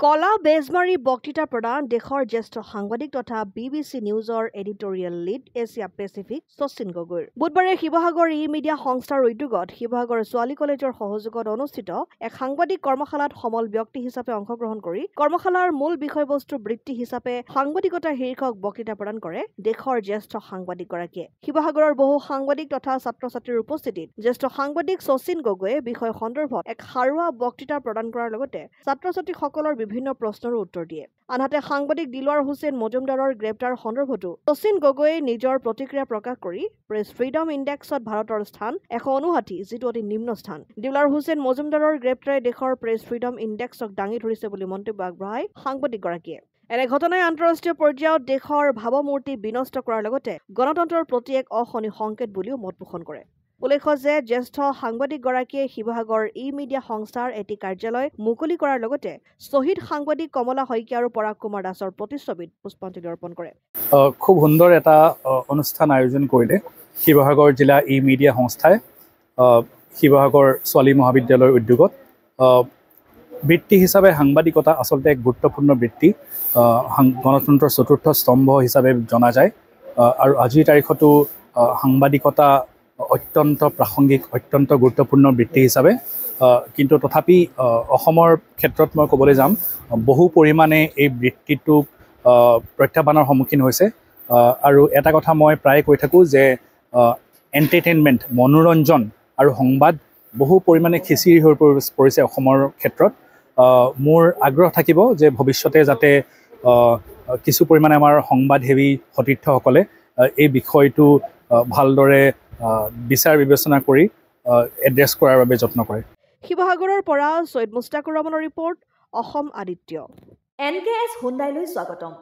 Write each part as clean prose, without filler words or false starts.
কলা বেজমাৰী বক্তৃতা প্ৰদান দেশৰ জ্যেষ্ঠ সাংবাদিক তথা BBC নিউজৰ editorial lead Asia Pacific Sachin গগৈৰ বুধবাৰে শিৱসাগৰ ই-মিডিয়া সংস্থাৰ উদ্যোগত শিৱসাগৰ ছোৱালী কলেজৰ সহযোগত অনুষ্ঠিত এক সাংবাদিক কৰ্মশালাত সমল ব্যক্তি হিচাপে অংশগ্ৰহণ কৰি কৰ্মশালাৰ মূল বিষয়বস্তু বৃত্তি হিচাপে সাংবাদিকতা শীৰ্ষক বক্তৃতা প্ৰদান কৰে দেশৰ জ্যেষ্ঠ সাংবাদিকগৰাকীয়ে। শিৱসাগৰৰ বহু সাংবাদিক তথা ছাত্ৰ-ছাত্ৰীৰ উপস্থিতিত জ্যেষ্ঠ সাংবাদিক শচীন গগৈয়ে বিষয় সন্দৰ্ভত এক সাৰুৱা বক্তৃতা প্ৰদান কৰাৰ লগতে ছাত্ৰ-ছাত্ৰীসকলৰ বিভিন্ন প্ৰশ্নৰ উত্তৰ দিয়ে। আনহাতে সাংবাদিক দিলৱাৰ হুছেইন মজুমদাৰৰ গ্ৰেপ্তাৰ সন্দৰ্ভতো শচীন গগৈয়ে নিজৰ প্ৰতিক্ৰিয়া প্ৰকাশ কৰি প্ৰেছ ফ্ৰীডম ইণ্ডেক্সত ভাৰতৰ স্থান 159, যিটো অতি নিম্ন স্থান। দিলৱাৰ হুছেইন মজুমদাৰৰ গ্ৰেপ্তাৰে দেশৰ প্ৰেছ ফ্ৰীডম ইণ্ডেক্সক দাঙি ধৰিছে বুলি মন্তব্য আগবঢ়ায় সাংবাদিকগৰাকীয়ে। এনে ঘটনাই আন্তঃৰাষ্ট্ৰীয় পৰ্যায়ত দেশৰ ভাৱমূৰ্তি বিনষ্ট কৰাৰ লগতে গণতন্ত্ৰৰ প্ৰতি এক অশনি সংকেত বুলিও মত পোষণ কৰে। উল্লেখ্য যে জ্যেষ্ঠ সাংবাদিকগৰাকীয়ে শিৱসাগৰ ই-মিডিয়া সংস্থাৰ এটি কাৰ্যালয় মুকলি কৰাৰ লগতে শ্বহীদ সাংবাদিক কমলা শইকীয়া আৰু পৰাগ কুমাৰ দাসৰ প্ৰতিচ্ছবিত পুষ্পাঞ্জলি অৰ্পণ কৰে। খুব সুন্দৰ এটা অনুষ্ঠান আয়োজন কৰিলে শিৱসাগৰ জিলা ই-মিডিয়া সংস্থাই শিৱসাগৰ ছোৱালী মহাবিদ্যালয়ৰ উদ্যোগত। বৃত্তি হিচাপে সাংবাদিকতা আচলতে এক গুৰুত্বপূৰ্ণ বৃত্তি, গণতন্ত্ৰৰ চতুৰ্থ স্তম্ভ হিচাপে জনা যায় আৰু আজিৰ তাৰিখতো সাংবাদিকতা অত্যন্ত প্ৰাসংগিক, অত্যন্ত গুৰুত্বপূৰ্ণ বৃত্তি হিচাপে। কিন্তু তথাপি অসমৰ ক্ষেত্ৰত মই ক'বলৈ যাম, বহু পৰিমাণে এই বৃত্তিটোক প্ৰত্যাহ্বানৰ সন্মুখীন হৈছে। আৰু এটা কথা মই প্ৰায় কৈ থাকোঁ যে এণ্টাৰটেইনমেণ্ট, মনোৰঞ্জন আৰু সংবাদ বহু পৰিমাণে খিচিৰি হৈ পৰিছে অসমৰ ক্ষেত্ৰত। মোৰ আগ্ৰহ থাকিব যে ভৱিষ্যতে যাতে কিছু পৰিমাণে আমাৰ সংবাদসেৱী সতীৰ্থসকলে এই বিষয়টো ভালদৰে বিচাৰ বিবেচনা কৰি এড্ৰেছ কৰাৰ বাবে যত্ন কৰে। শিৱসাগৰৰ পৰা ছৈয়দ মুস্তাকুৰ ৰহমানৰ ৰিপৰ্ট, অসম আদিত্য। NKS হুণ্ডাইলৈ স্বাগতম।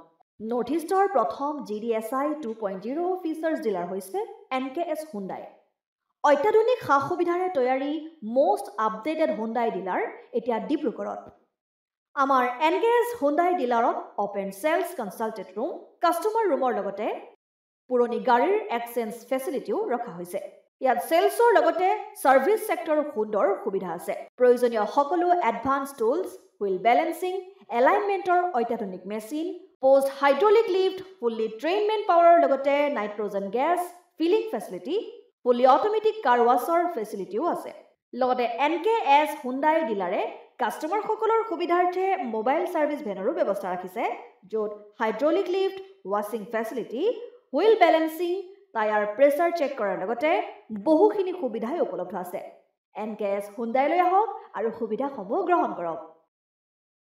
নৰ্থ ইষ্টৰ প্ৰথম GDSI 2.0 ফিচাৰ্ছ ডিলাৰ হৈছে NKS হুণ্ডাই। অত্যাধুনিক সা সুবিধাৰে তৈয়াৰী মষ্ট আপডেটেড হুণ্ডাই ডিলাৰ এতিয়া ডিব্ৰুগড়ত। আমাৰ NKS হুণ্ডাই ডিলাৰত open sales consulted room, customer ৰুমৰ লগতে পুৰণি গাড়ীৰ এক্সচেঞ্জ ফেচিলিটিও ৰখা হৈছে। ইয়াত চেলছৰ লগতে ছাৰ্ভিচ ছেক্টৰৰ সুন্দৰ সুবিধা আছে। প্ৰয়োজনীয় সকলো এডভান্স টুলছ, হুইল বেলেন্সিং, এলাইনমেণ্টৰ অত্যাধুনিক machine, post hydraulic lift, fully train men পাৱাৰৰ লগতে nitrogen gas filling facility, fully automatic car washer ফেচিলিটিও আছে। লগতে NKS হুণ্ডাই ডিলাৰে কাষ্টমাৰসকলৰ সুবিধাৰ্থে মোবাইল ছাৰ্ভিচ ভেনৰো ব্যৱস্থা ৰাখিছে, য'ত হাইড্ৰলিক লিফ্ট, ৱাছিং facility, wheel balancing, tyre pressure check কৰাৰ লগতে বহুখিনি সুবিধাই উপলব্ধ আছে। NKS হুণ্ডাইলৈ আহক আৰু সুবিধাসমূহ গ্ৰহণ কৰক।